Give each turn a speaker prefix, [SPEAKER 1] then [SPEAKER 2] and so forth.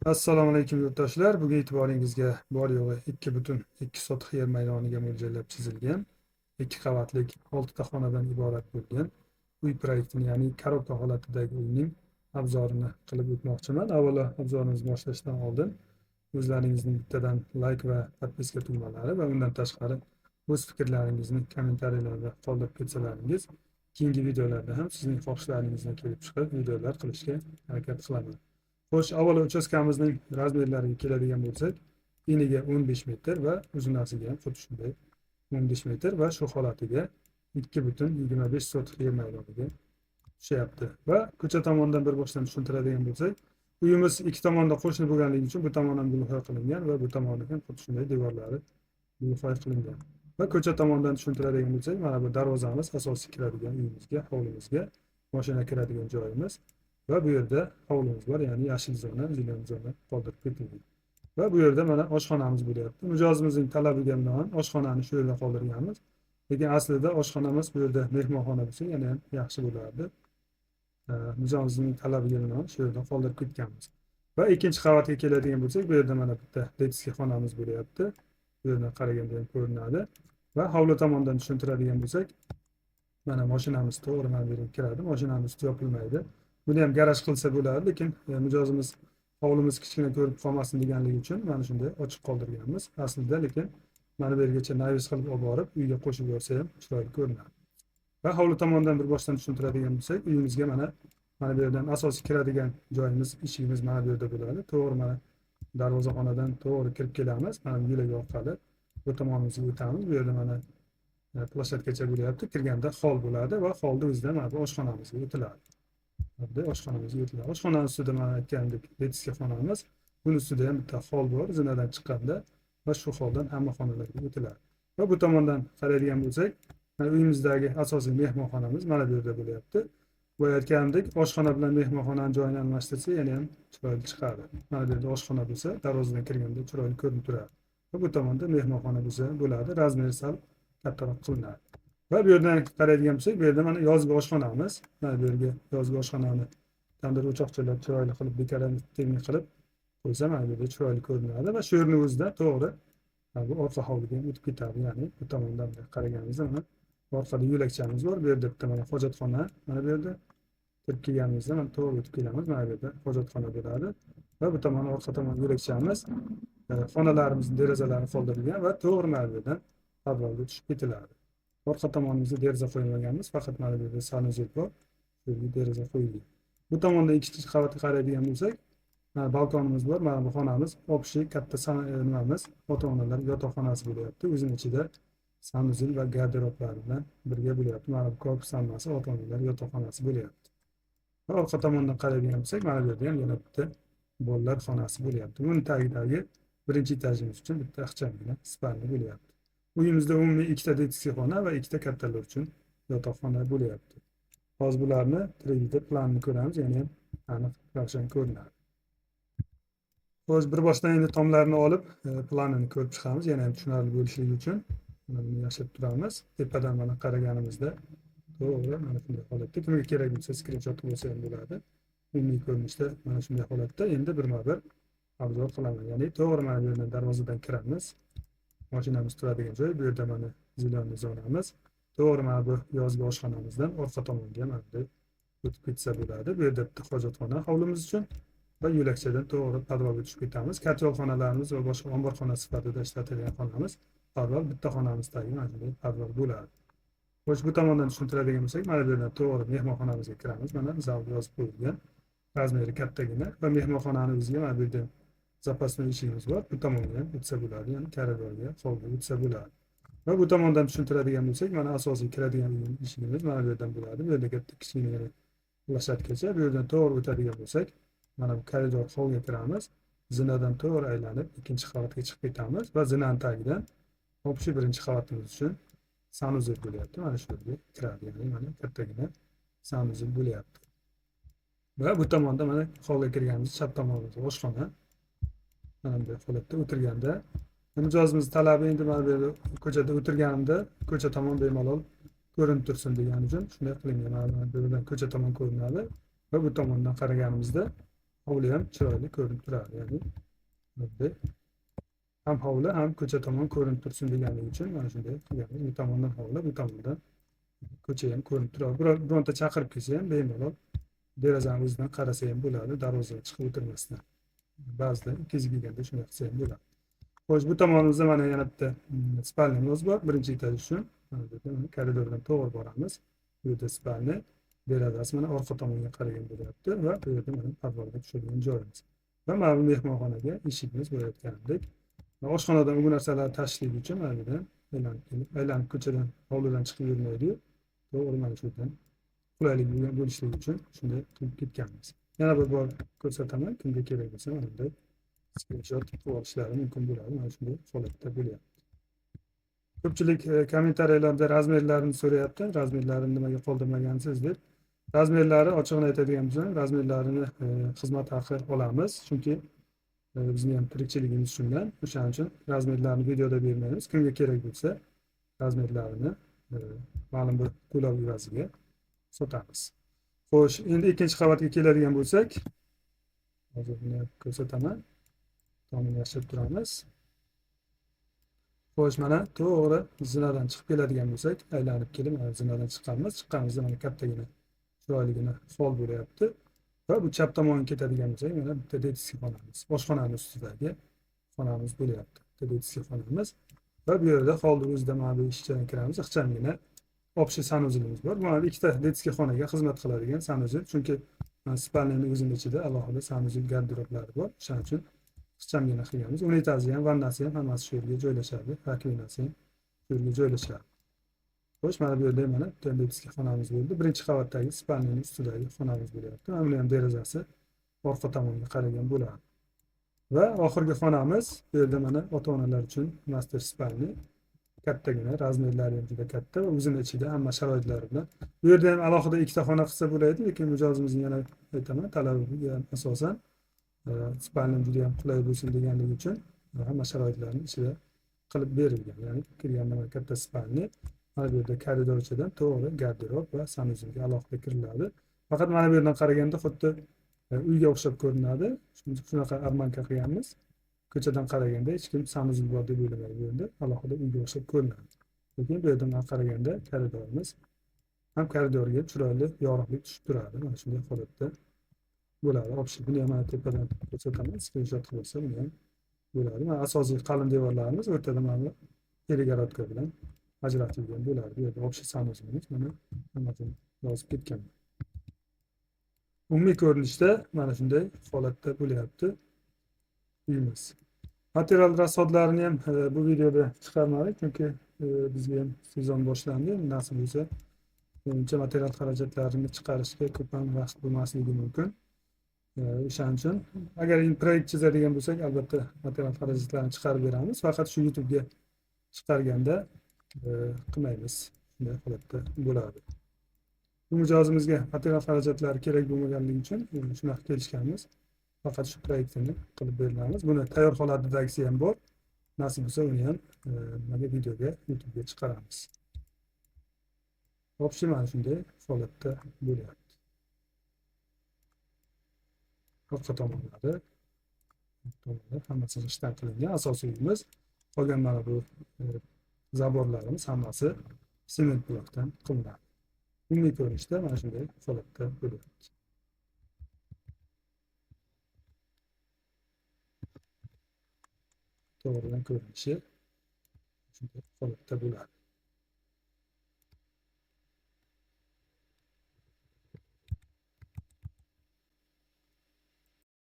[SPEAKER 1] Assalomu alaykum yurtdoshlar. Bugun e'tiboringizga bor yo'g'i 2,2 sotix yer maydoniga mo'ljallab chizilgan 2 qavatlik 6 ta xonadan iborat bo'lgan uy proyektini, ya'ni korobka holatidagi uyning obzorini qilib o'tmoqchiman. Avvalo obzorimizni boshlashdan oldin o'zlaringizning bittadan layk va podpiska tugmalari va undan tashqari o'z fikrlaringizni kommentariyalarda qoldirib ketsalaringiz, keyingi videolarda ham sizning xohishlaringizdan kelib chiqib videolar qilishga harakat qilaman. Xo'sh, avvalo uchastkamizning razmerlariga keladigan bo'lsak, eniga 15 metr va uzunasiga ham xuddi shunday 15 metr va shu holatiga 2,25 sotix yer maydoniga tushyapti. Va ko'cha tomonidan bir boshdan tushuntiradigan bo'lsak, uyimiz ikki tomonda qo'shni bo'lganligi uchun bu tomon ham gulxoy qilingan va bu tomoni ham xuddi shunday devorlari gulxoy qilingan. Va ko'cha tomonidan tushuntiradigan bo'lsak, mana bu darvozamiz asosiy kiradigan uyimizga, hovlimizga, mashina kiradigan joyimiz. Va bu yerda hovlimiz bor, ya'ni yashil zona, zilon zona qoldirib ketilgan. Va bu yerda mana oshxonamiz bo'lyapti. Mijozimizning talabiga binoan oshxonani shu yerda qoldirganmiz. Lekin aslida oshxonamiz bu yerda mehmonxona bo'lsa, yana ham yaxshi bo'lardi. Mijozimizning talabiga binoan shu yerda qoldirib ketganmiz. Va ikkinchi qavatga keladigan bo'lsak, bu yerda mana bitta detskiy xonamiz bo'lyapti. Bu yerdan qaraganda ham ko'rinadi. Va hovli tomondan tushuntiradigan bo'lsak, mana mashinamiz to'g'ri mana bu yerga kiradi. Mashinamiz yopilmaydi. Buni ham garaj qilsa bo'ladi, lekin mijozimiz hovlimiz kichkina ko'rib qolmasin deganligi uchun mana shunday ochiq qoldirganmiz. Aslida lekin mana bu yergacha navis qilib olib borib uyga qo'shib yuborsa ham chiroyli ko'rinadi. Va hovli tomondan bir boshdan tushuntiradigan bo'lsak, uyimizga mana bu yerdan asosiy kiradigan joyimiz, eshigimiz mana bu yerda bo'ladi. To'g'ri mana darvozaxonadan to'g'ri kirib kelamiz. Mana bu yo'lak orqali bu tomonimizga o'tamiz. Bu yerda mana plashatkacha bo'lyapti. Kirganda hol bo'ladi va holda o'zida mana bu oshxonamizga o'tiladi. Oshxonamizga o'tiladi. Oshxonani ustida mana aytgandek detskiy xonamiz. Buni ustida ham bitta hol bor. Zinadan chiqqanda va shu holdan hamma xonalarga o'tiladi. Va bu tomondan qaraydigan bo'lsak, uyimizdagi asosiy mehmonxonamiz mana bu yerda bo'lyapti. Bu aytgandek oshxona bilan mehmonxonani joyini almashtirsa yana ham chiroyli chiqadi. Mana bu yerda oshxona bo'lsa, darvozadan kirganda chiroyli ko'rinib turadi. Va bu tomonda mehmonxona bo'lsa bo'ladi. Razmeri sal kattaroq qilinadi. Va bu yerdan qaraydigan bo'lsak, bu yerda mana yozgi oshxonamiz. Mana bu yerga yozgi oshxonani tandir o'choqchalar chiroyli qilib bekarani texnik qilib qo'ysa, mana bu yerda chiroyli ko'rinadi va shu yerning o'zida to'g'ri bu orqa hovliga o'tib ketadi. Ya'ni bu tomondan qaraganimizda mana orqada yo'lakchamiz bor. Bu yerda bitta mana hojatxona, mana bu yerda kirib kelganimizda mana to'g'ri o'tib kelamiz. Mana bu yerda hojatxona bo'ladi va bu tomon orqa tomon yo'lakchamiz, xonalarimiz derazalari qoldirilgan va to'g'ri mana bu yerdan podvalga tushib ketiladi. Orqa tomonimizda deraza qo'ymaganmiz, faqat mana bu yerda sanuzel bor. Bu yerga deraza qo'yilgan. Bu tomonda ikkinchi qavatga qaraydigan bo'lsak, mana balkonimiz bor. Mana bu xonamiz общий katta nimamiz, ota-onalar yotoqxonasi bo'lyapti. O'zining ichida sanuzel va garderoblar bilan birga bo'lyapti. Mana bu korpus hammasi ota-onalar yotoqxonasi bo'lyapti. Va orqa tomondan qaraydigan bo'lsak, mana bu yerda ham yana bitta bolalar xonasi bo'lyapti. Buning tagidagi birinchi etajimiz uchun bitta ixchamgina spalni bo'lyapti. Uyimizda umumiy ikkita detskiy xona va ikkita kattalar uchun yotoqxona bo'lyapti. Hozir bularni 3D planini ko'ramiz, ya'ni ham aniq ravshan ko'rinadi. Xo'sh, bir boshdan endi tomlarni olib, planini ko'rib chiqamiz, yana ham tushunarli bo'lishligi uchun buni yashirib turamiz. Tepadan mana qaraganimizda to'g'ri mana shunday holatda, kimga kerak bo'lsa skrinshot bo'lsa ham bo'ladi. Umumiy ko'rinishda mana shunday holatda endi birma-bir obzor qilaman. Ya'ni to'g'ri mana bu yerdan darvozadan kiramiz. Mashinamiz turadigan joy, bu yerda mana zilonli zonamiz. To'g'ri mana bu yozgi oshxonamizdan orqa tomonga mana bunday o'tib ketsa bo'ladi. Bu yerda bitta hojatxona hovlimiz uchun va yo'lakchadan to'g'ri podvalga tushib ketamiz. Katyolxonalarimiz va boshqa omborxona sifatida ishlatilgan xonamiz, podval bitta xonamizdagi mana shunday podval bo'ladi. Xo'sh, bu tomondan tushuntiradigan bo'lsak, mana bu yerdan to'g'ri mehmonxonamizga kiramiz. Mana zal yozib qo'yilgan. Razmeri kattagina va mehmonxonani o'ziga mana bu yerda zapasli eshigimiz bor. Bu tomonga ham o'tsa bo'ladi, ya'ni koridorga, holga o'tsa bo'ladi. Va bu tomondan tushuntiradigan bo'lsak, mana asosiy kiradigan eshigimiz mana bu yerdan bo'ladi. Bu yerda katta kichkina plashatkacha. Bu yerdan to'g'ri o'tadigan bo'lsak, mana bu koridor holga kiramiz. Zinadan to'g'ri aylanib ikkinchi qavatga chiqib ketamiz va zinaning tagidan общий birinchi qavatimiz uchun sanuzel bo'lyapti. Mana shu yerga kiradi, ya'ni mana kattagina sanuzel bo'lyapti. Va bu tomonda mana holga kirganimiz chap tomonimizda oshxona. Mana bunday holatda o'tirganda mijozimiz talabi endi mana bu yerda ko'chada o'tirganimda ko'cha tomon bemalol ko'rinib tursin degani uchun shunday qilingan. Mana bu yerdan ko'cha tomon ko'rinadi va bu tomondan qaraganimizda hovli ham chiroyli ko'rinib turadi. Ya'ni bunday ham hovli ham ko'cha tomon ko'rinib tursin deganligi uchun mana shunday qilganmiz. Bu tomondan hovli, bu tomondan ko'cha ham ko'rinib turadi. Bironta chaqirib kelsa ham bemalol derazani o'zidan qarasa ham bo'ladi, darvozaga chiqib o'tirmasdan. Ba'zida ikkinchi kelganda shunday qilsa ham bo'ladi. Xo'sh, bu tomonimizda mana yana bitta spalnyamiz bor. Birinchi etaj uchun mana bu yerda koridordan to'g'ri boramiz. Bu yerda spalnya, derazasi mana orqa tomonga qaragan bo'lyapti va bu yerda mana podvalga tushadigan joyimiz. Va mana bu mehmonxonaga eshigimiz bo'layotgandek. Oshxonadan bu narsalarni tashishlik uchun mana bu yerdan aylanib ko'chadan, hovlidan chiqib yurmaydi-yu, to'g'ri mana shu yerdan qulaylik bo'lishligi uchun shunday qilib ketganmiz. Yana bir bor ko'rsataman, kimga kerak bo'lsa mana bunday skrinshot qilib olishlari mumkin bo'ladi. Mana shunday holatda bo'lyapti. Ko'pchilik kommentariyalarda razmerlarini so'rayapti. Razmerlarini nimaga qoldirmagansiz deb. Razmerlari ochig'ini aytadigan bo'lsam, razmerlarini xizmat haqi olamiz. Chunki bizni ham tirikchiligimiz shundan. O'shaning uchun razmerlarni videoda bermaymiz. Kimga kerak bo'lsa, razmerlarini ma'lum bir to'lov evaziga sotamiz. Xo'sh, endi ikkinchi qavatga keladigan bo'lsak, hozir buni ko'rsataman. Tomini yashirib turamiz. Xo'sh, mana to'g'ri zinadan chiqib keladigan bo'lsak, aylanib kelib, mana zinadan chiqqanmiz. Chiqqanimizda mana kattagina, chiroyligina hol bo'lyapti. Va bu chap tomonga ketadigan bo'lsak, mana bitta detskiy xonamiz, oshxonamiz ustidagi xonamiz bo'lyapti. Bitta detskiy xonamiz va bu yerda holni o'zida mana bu ishchadan kiramiz. Ixchamgina общий sanuzilimiz bor. Mana ikkita detskiy xonaga xizmat qiladigan sanuzil, chunki spalniyaning o'zining ichida alohida sanuzil garderoblari bor. Shuning uchun ixchamgina qilganmiz. Unitazi ham, vannasi ham hammasi shu yerga joylashadi. Rakovinasi ham shu yerga joylashadi. Xo'sh, mana bu yerda mana bitta detskiy xonamiz bo'ldi. Birinchi qavatdagi spalniyaning ustidagi xonamiz bo'lyapti. Mana bu ham derazasi orqa tomonga qaragan bo'ladi. Va oxirgi xonamiz, bu yerda mana ota-onalar uchun master spalni. Kattagina, razmerlari ham juda katta va o'zining ichida hamma sharoitlari bilan. Bu yerda ham alohida ikkita xona qilsa bo'ladi, lekin mijozimizning yana aytaman, talabiga asosan spalni juda ham qulay bo'lsin deganligi uchun hamma sharoitlarni ichida qilib berilgan. Ya'ni kirganda mana katta spalni, mana bu yerda koridor ichidan to'g'ri garderob va sanuzilga alohida kiriladi. Faqat mana bu yerdan qaraganda xuddi uyga o'xshab ko'rinadi. Shunaqa armanka qilganmiz. Ko'chadan qaraganda hech kim sanuzil bor deb o'ylamaydi. Bu yerda alohida uyga o'xshab ko'rinadi. Lekin bu yerdan qaraganda koridorimiz ham koridorga chiroyli yorug'lik tushib turadi. Mana shunday holatda bo'ladi. Buni ham mana tepadan ko'rsataman, skrinshot qilib olsa buni ham bo'ladi. Mana asosiy qalin devorlarimiz o'rtada mana перегородка bilan ajratilgan bo'ladi. Bu yerda общий sanuzilimiz mana hammasini yozib ketganman. Umumiy ko'rinishda mana shunday holatda bo'lyapti uyimiz. Material rasxodlarini ham bu videoda chiqarmadik, chunki bizga ham sezon boshlandi. Nasib bo'lsa, menimcha material xarajatlarini chiqarishga ko'p ham vaqt bo'lmasligi mumkin. O'shaning uchun agar proyekt chizadigan bo'lsak, albatta material xarajatlarini chiqarib beramiz. Faqat shu YouTube'ga chiqarganda qilmaymiz. Shunday holatda bo'ladi. Bu mijozimizga material xarajatlari kerak bo'lmaganligi uchun shunaqa kelishganmiz. Faqat shu proyektini qilib berilamiz. Buni tayyor holatidagisi ham bor. Nasib bo'lsa, uni ham nimaga videoga YouTube'ga chiqaramiz. Общий mana shunday holatda bo'lyapti. Orqa tomonlari hammasi g'ishtdan qilingan. Asosiy uyimiz. Qolgan mana bu zaborlarimiz hammasi sement blokdan qilinadi. Umumiy ko'rinishda mana shunday holatda bo'lyapti. To'g'ridan ko'rinishi shunday holatda bo'ladi.